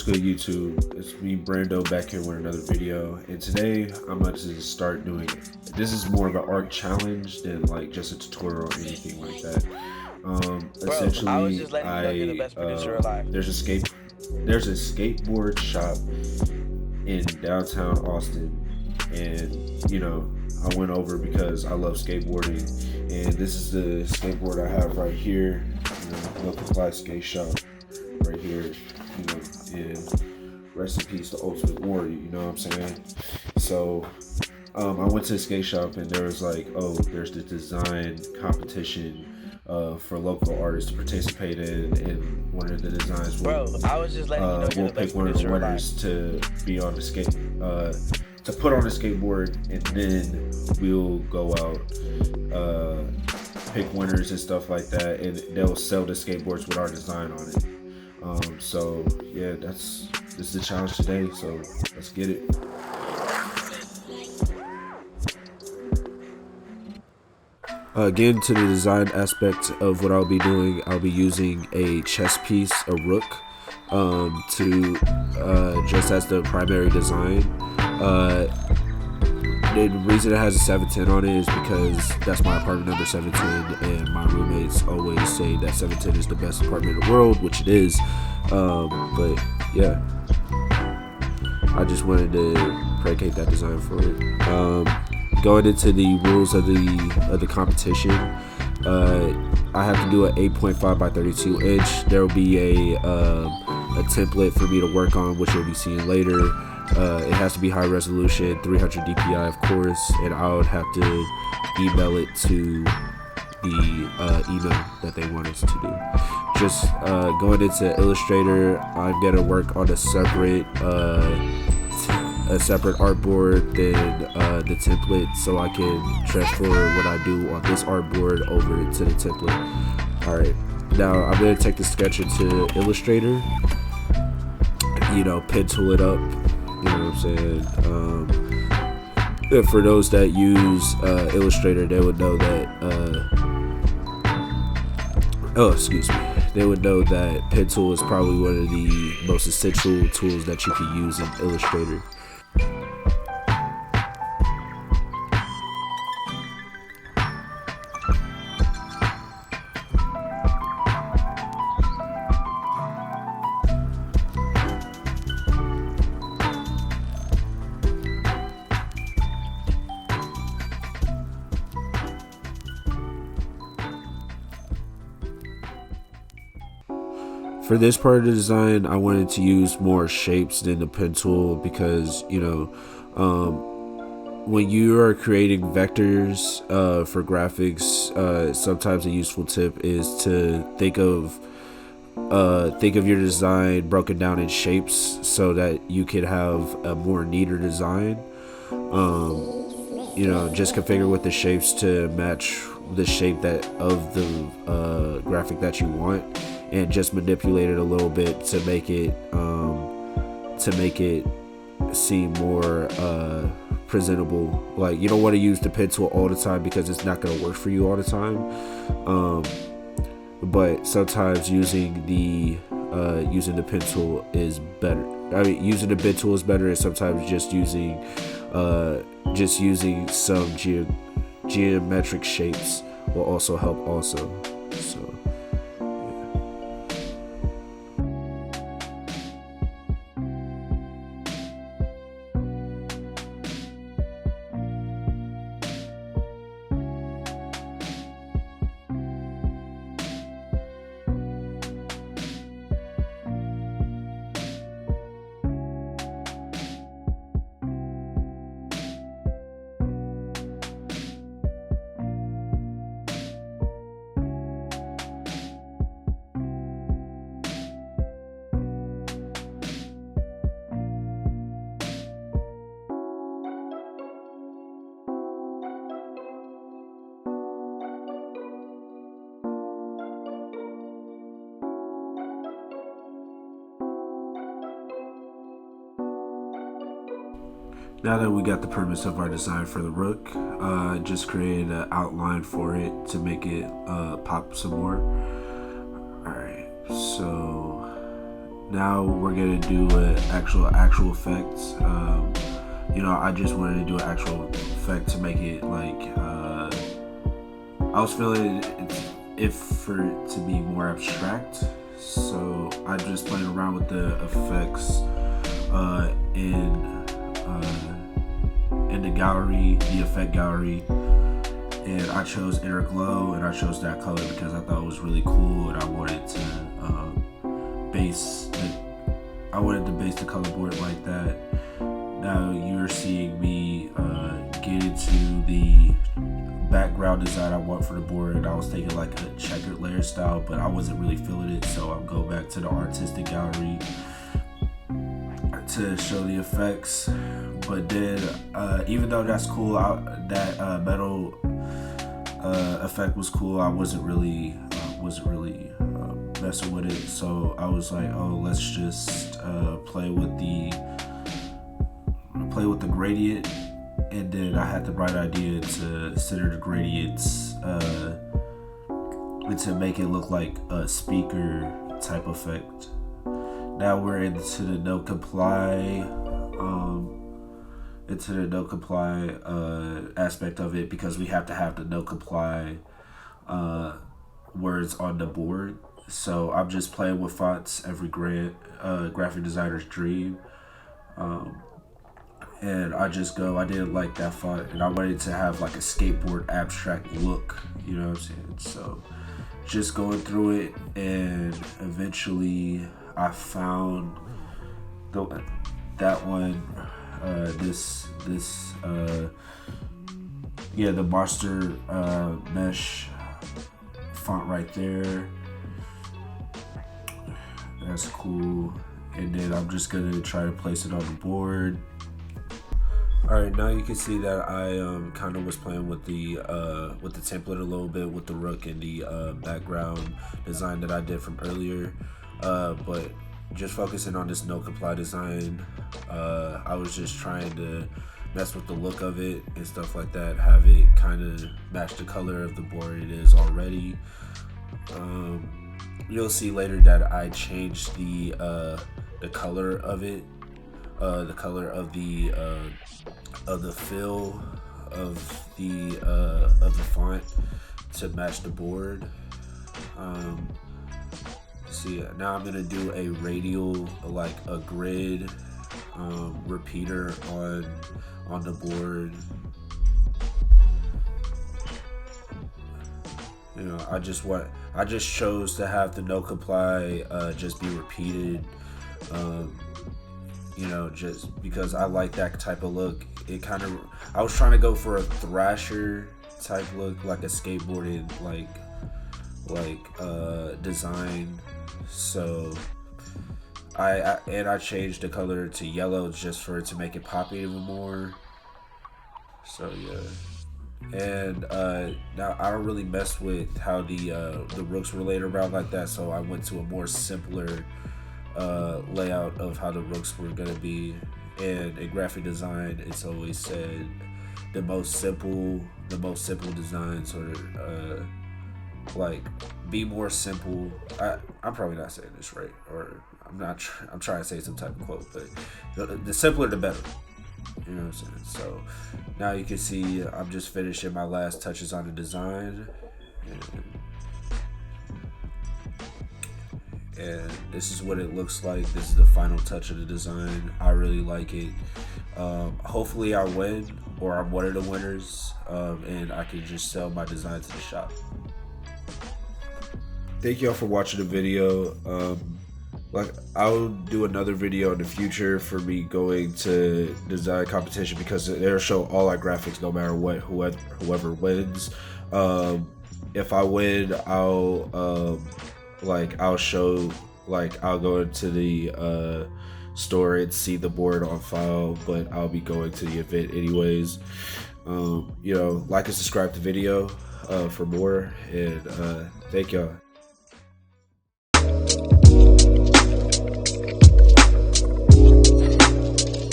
What's good, YouTube? It's me, Brando, back here with another video, and today I'm about to start doing it. This is more of an art challenge than like just a tutorial or anything like that. Bro, I was Essentially, just letting you know you're the best producer alive. there's a skateboard shop in downtown Austin, and I went over because I love skateboarding, and this is the skateboard I have right here. Local class skate shop right here. And rest in peace to Ultimate Warrior. You know what I'm saying? So I went to the skate shop and there was like, oh, there's the design competition for local artists to participate in, and one of the designs Bro, I was just letting you know you're we'll the best pick one of the producer alive. winners to be on the skate to put on the skateboard, and then we'll go out, pick winners and stuff like that, and they'll sell the skateboards with our design on it. So yeah, this is the challenge today, so let's get it. Getting to the design aspect of what I'll be doing, I'll be using a chess piece, a rook, to just as the primary design. The reason it has a 710 on it is because that's my apartment number 710, and my roommates always say that 710 is the best apartment in the world, which it is. But yeah, I just wanted to predicate that design for it. Going into the rules of the competition, I have to do an 8.5 by 32 inch. There will be a template for me to work on, which you'll be seeing later. It has to be high resolution, 300 DPI, of course, and I would have to email it to the email that they want us to do. Just going into Illustrator, I'm gonna work on a separate artboard than the template, so I can transfer what I do on this artboard over to the template. All right, now I'm gonna take the sketch into Illustrator. Pen tool it up. You know what I'm saying? For those that use Illustrator, they would know that. They would know that pen tool is probably one of the most essential tools that you can use in Illustrator. For this part of the design, I wanted to use more shapes than the pen tool because, when you are creating vectors for graphics, sometimes a useful tip is to think of your design broken down in shapes so that you could have a more neater design. Just configure with the shapes to match the shape of the graphic that you want, and just manipulate it a little bit to make it seem more presentable. Like, you don't want to use the pen tool all the time because it's not going to work for you all the time. But sometimes using the pen tool is better. I mean, using the pen tool is better, and sometimes just using some geometric shapes will also help also. So now that we got the premise of our design for the rook, just created an outline for it to make it pop some more. Alright, so now we're gonna do an actual effects. I just wanted to do an actual effect to make it like I was feeling if for it to be more abstract. So I just played around with the effects in the gallery, the effect gallery, and I chose Inner Glow, and I chose that color because I thought it was really cool, and I wanted to base the color board like that. Now you're seeing me get into the background design I want for the board, and I was thinking like a checkered layer style, but I wasn't really feeling it, so I'll go back to the artistic gallery to show the effects. But then even though that's cool, that metal effect was cool, I wasn't really messing with it, so I was like, oh, let's just play with the gradient. And then I had the right idea to center the gradients and to make it look like a speaker type effect. Now we're into the no comply aspect of it, because we have to have the no comply words on the board. So I'm just playing with fonts, every graphic designer's dream. And I didn't like that font, and I wanted to have like a skateboard abstract look, you know what I'm saying? So just going through it, and eventually I found that one, the monster mesh font right there. That's cool. And then I'm just gonna try to place it on the board. Alright, now you can see that I kind of was playing with the template a little bit with the rook and the background design that I did from earlier, but just focusing on this no comply design, I was just trying to mess with the look of it and stuff like that, have it kind of match the color of the board it is already. You'll see later that I changed the color of it, the color of the fill of the font to match the board. See, now I'm gonna do a radial, like a grid repeater on the board. I just chose to have the no comply just be repeated. Just because I like that type of look. I was trying to go for a thrasher type look, like a skateboarded design. So I changed the color to yellow just for it to make it pop even more. So yeah. And now I don't really mess with how the rooks were laid around like that, so I went to a more simpler layout of how the rooks were gonna be. And in graphic design, it's always said the most simple designs, or be more simple. I'm probably not saying this right, or I'm trying to say some type of quote, but the simpler the better. You know what I'm saying? So now you can see I'm just finishing my last touches on the design, and this is what it looks like. This is the final touch of the design. I really like it. Hopefully I win, or I'm one of the winners, and I can just sell my design to the shop. Thank y'all for watching the video. I'll do another video in the future for me going to design competition, because they'll show all our graphics no matter what, whoever wins. If I win, I'll show, I'll go into the store and see the board on file, but I'll be going to the event anyways. Like and subscribe to the video for more, and thank y'all.